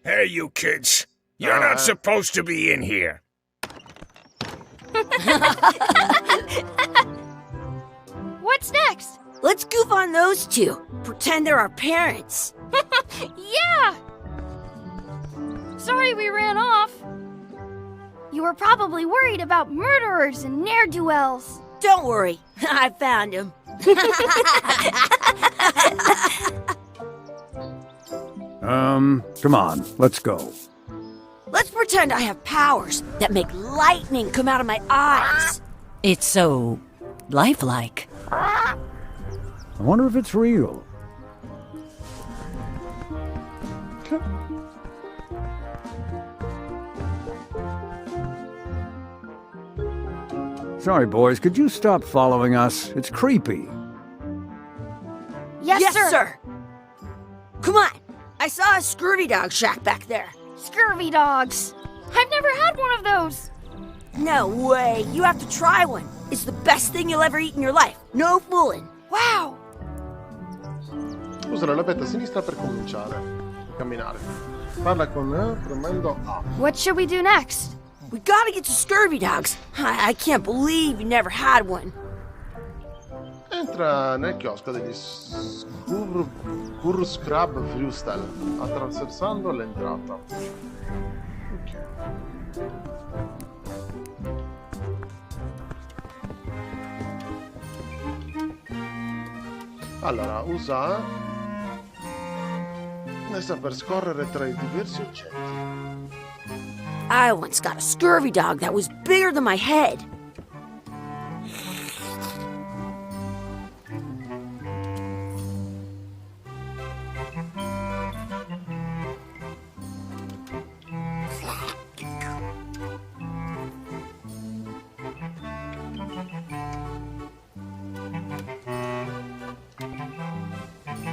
Hey, you kids. You're not supposed to be in here. What's next? Let's goof on those two. Pretend they're our parents. Yeah! Sorry we ran off. You were probably worried about murderers and ne'er-do-wells. Don't worry, I found him. Come on, let's go. Let's pretend I have powers that make lightning come out of my eyes. It's so lifelike. I wonder if it's real. Sorry, boys, could you stop following us? It's creepy. Yes, sir. Come on, I saw a scurvy dog shack back there. Scurvy dogs. I've never had one of those. No way, you have to try one. It's the best thing you'll ever eat in your life. No fooling. Wow. Usa la levetta a sinistra per cominciare a camminare. Parla con premendo A. What should we do next? We gotta get to scurvy dogs. I can't believe you never had one. Entra nel chiosco degli Scrub Frustel, attraversando l'entrata. Ok. Allora, usa questa per scorrere tra i diversi oggetti. I once got a scurvy dog that was bigger than my head.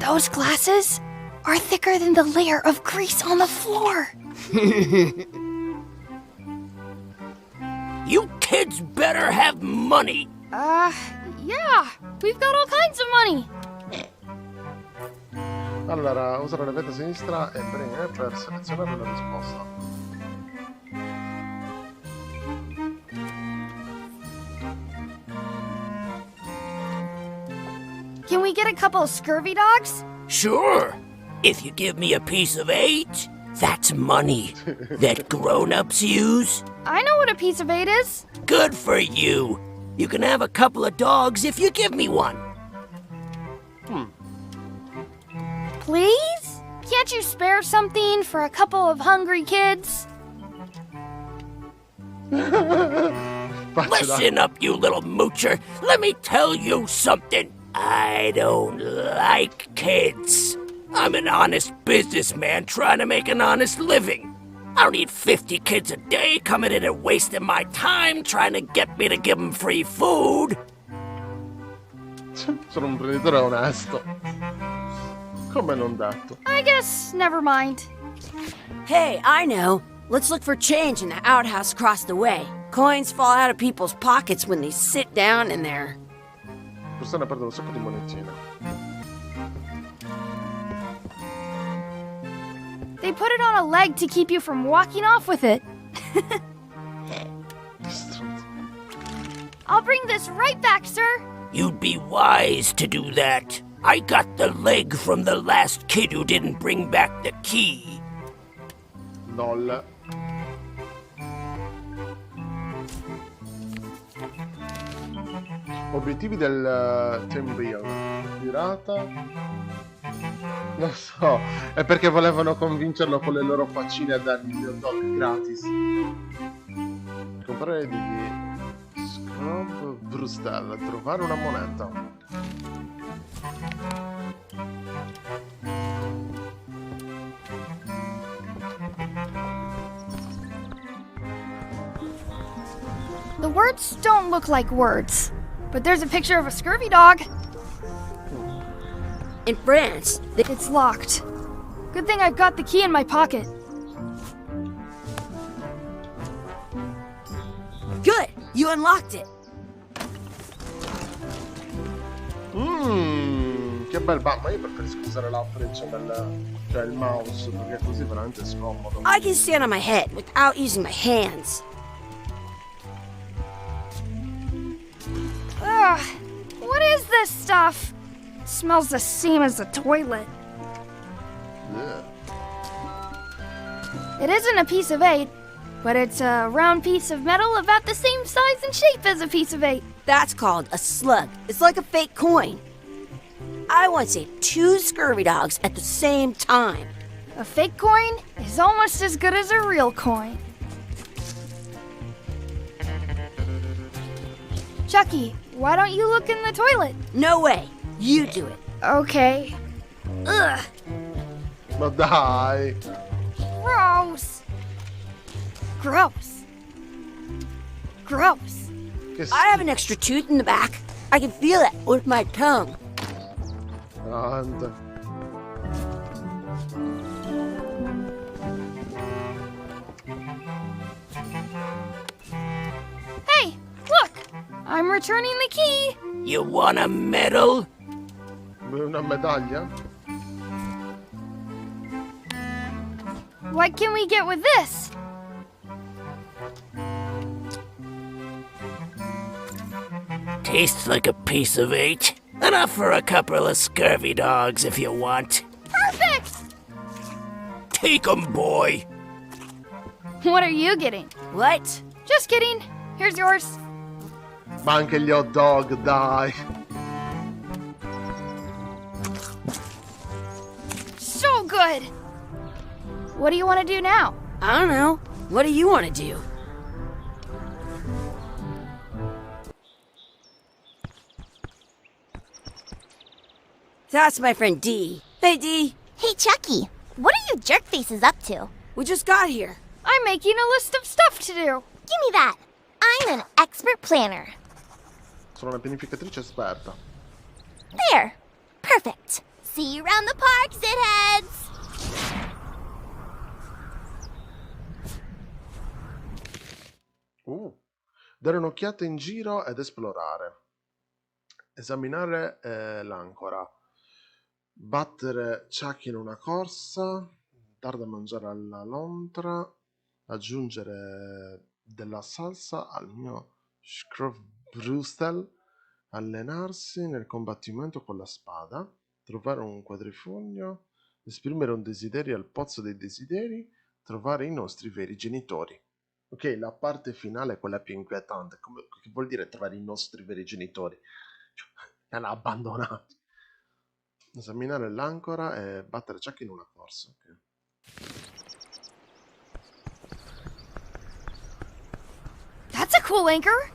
Those glasses are thicker than the layer of grease on the floor. You kids better have money. Yeah. We've got all kinds of money. Allora, usa la levetta a sinistra e preme per selezionare la risposta. Can we get a couple of scurvy dogs? Sure. If you give me a piece of 8, that's money that grown-ups use. I know what a piece of 8 is. Good for you. You can have a couple of dogs if you give me one. Please? Can't you spare something for a couple of hungry kids? Listen up, you little moocher. Let me tell you something. I don't like kids. I'm an honest businessman trying to make an honest living. I don't need 50 kids a day coming in and wasting my time trying to get me to give them free food. Sono un imprenditore onesto. Come non detto. I guess never mind. Hey, I know. Let's look for change in the outhouse across the way. Coins fall out of people's pockets when they sit down in there. Le persone perdono un sacco di monetine. They put it on a leg to keep you from walking off with it. I'll bring this right back, sir. You'd be wise to do that. I got the leg from the last kid who didn't bring back the key. LOL. Obiettivi del team build. Pirata. Non so, è perché volevano convincerlo con le loro faccine a dargli gli hot dog gratis. Comprare degli Scrub Brustel, trovare una moneta. The words don't look like words, but there's a picture of a scurvy dog. In France, It's locked. Good thing I've got the key in my pocket. good! You unlocked it. Che bel ma io preferisco usare la freccia del Cioè il mouse, perché così è veramente scomodo. I can stand on my head without using my hands. Ugh, what is this stuff? It smells the same as the toilet. Ugh. It isn't a piece of 8, but it's a round piece of metal about the same size and shape as a piece of 8. That's called a slug. It's like a fake coin. I once ate 2 scurvy dogs at the same time. A fake coin is almost as good as a real coin. Chucky, why don't you look in the toilet? No way. You do it. Okay. Ugh, Ma dai! gross. Gross. Gross. Che I have an extra tooth in the back. I can feel it with my tongue. schifante. Hey, look! I'm returning the key. You want a medal? Vuoi una medaglia? What can we get with this? Tastes like a piece of 8. Enough for a couple of scurvy dogs if you want. Perfect! Take 'em, boy. What are you getting? What? Just kidding. Here's yours. Ma anche gli hot dog, dai! So good! What do you want to do now? I don't know. What do you want to do? That's my friend Dee. Hey, Dee. Hey, Chucky, what are you jerk faces up to? We just got here. I'm making a list of stuff to do. Give me that. I'm an expert planner. Sono una pianificatrice esperta. There. Perfect. See you around the park, shitheads. Dare un'occhiata in giro ed esplorare. Esaminare l'ancora. Battere Chucky in una corsa. Dar da mangiare alla lontra. Aggiungere della salsa al mio Scrofbrustel. Allenarsi nel combattimento con la spada. Trovare un quadrifoglio. Esprimere un desiderio al pozzo dei desideri. Trovare i nostri veri genitori. Ok, la parte finale è quella più inquietante. Che vuol dire trovare i nostri veri genitori? Li hanno abbandonati. Esaminare l'ancora e battere Chucky in una corsa. Okay. That's a cool anchor.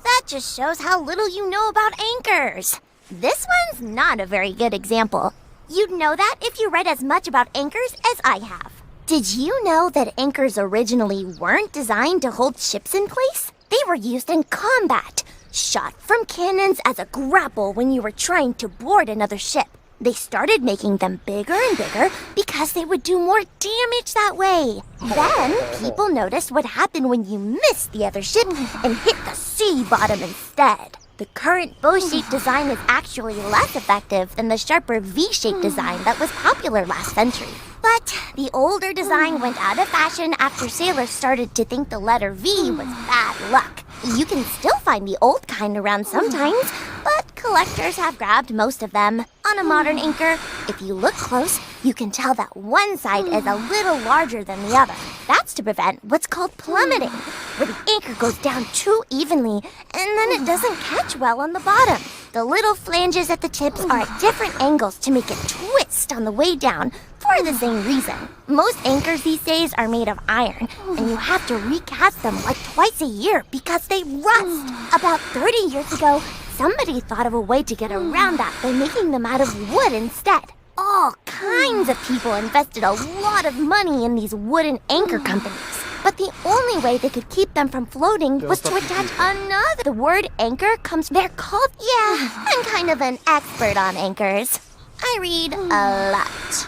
That just shows how little you know about anchors. This one's not a very good example. You'd know that if you read as much about anchors as I have. Did you know that anchors originally weren't designed to hold ships in place? They were used in combat, shot from cannons as a grapple when you were trying to board another ship. They started making them bigger and bigger because they would do more damage that way. Then, people noticed what happened when you missed the other ship and hit the sea bottom instead. The current bow-shaped design is actually less effective than the sharper V-shaped design that was popular last century. But the older design went out of fashion after sailors started to think the letter V was bad luck. You can still find the old kind around sometimes, but collectors have grabbed most of them. On a modern anchor, if you look close, you can tell that one side is a little larger than the other. That's to prevent what's called plummeting, where the anchor goes down too evenly and then it doesn't catch well on the bottom. The little flanges at the tips are at different angles to make it twist on the way down for the same reason. Most anchors these days are made of iron, and you have to recast them like twice a year because they rust. About 30 years ago, somebody thought of a way to get around that by making them out of wood instead. All kinds of people invested a lot of money in these wooden anchor companies. But the only way they could keep them from floating was to attach another. The word anchor comes, they're called, yeah, I'm kind of an expert on anchors. I read a lot.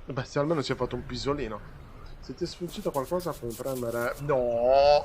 Beh, se almeno si è fatto un pisolino. Se ti è sfuggito qualcosa puoi premere... No!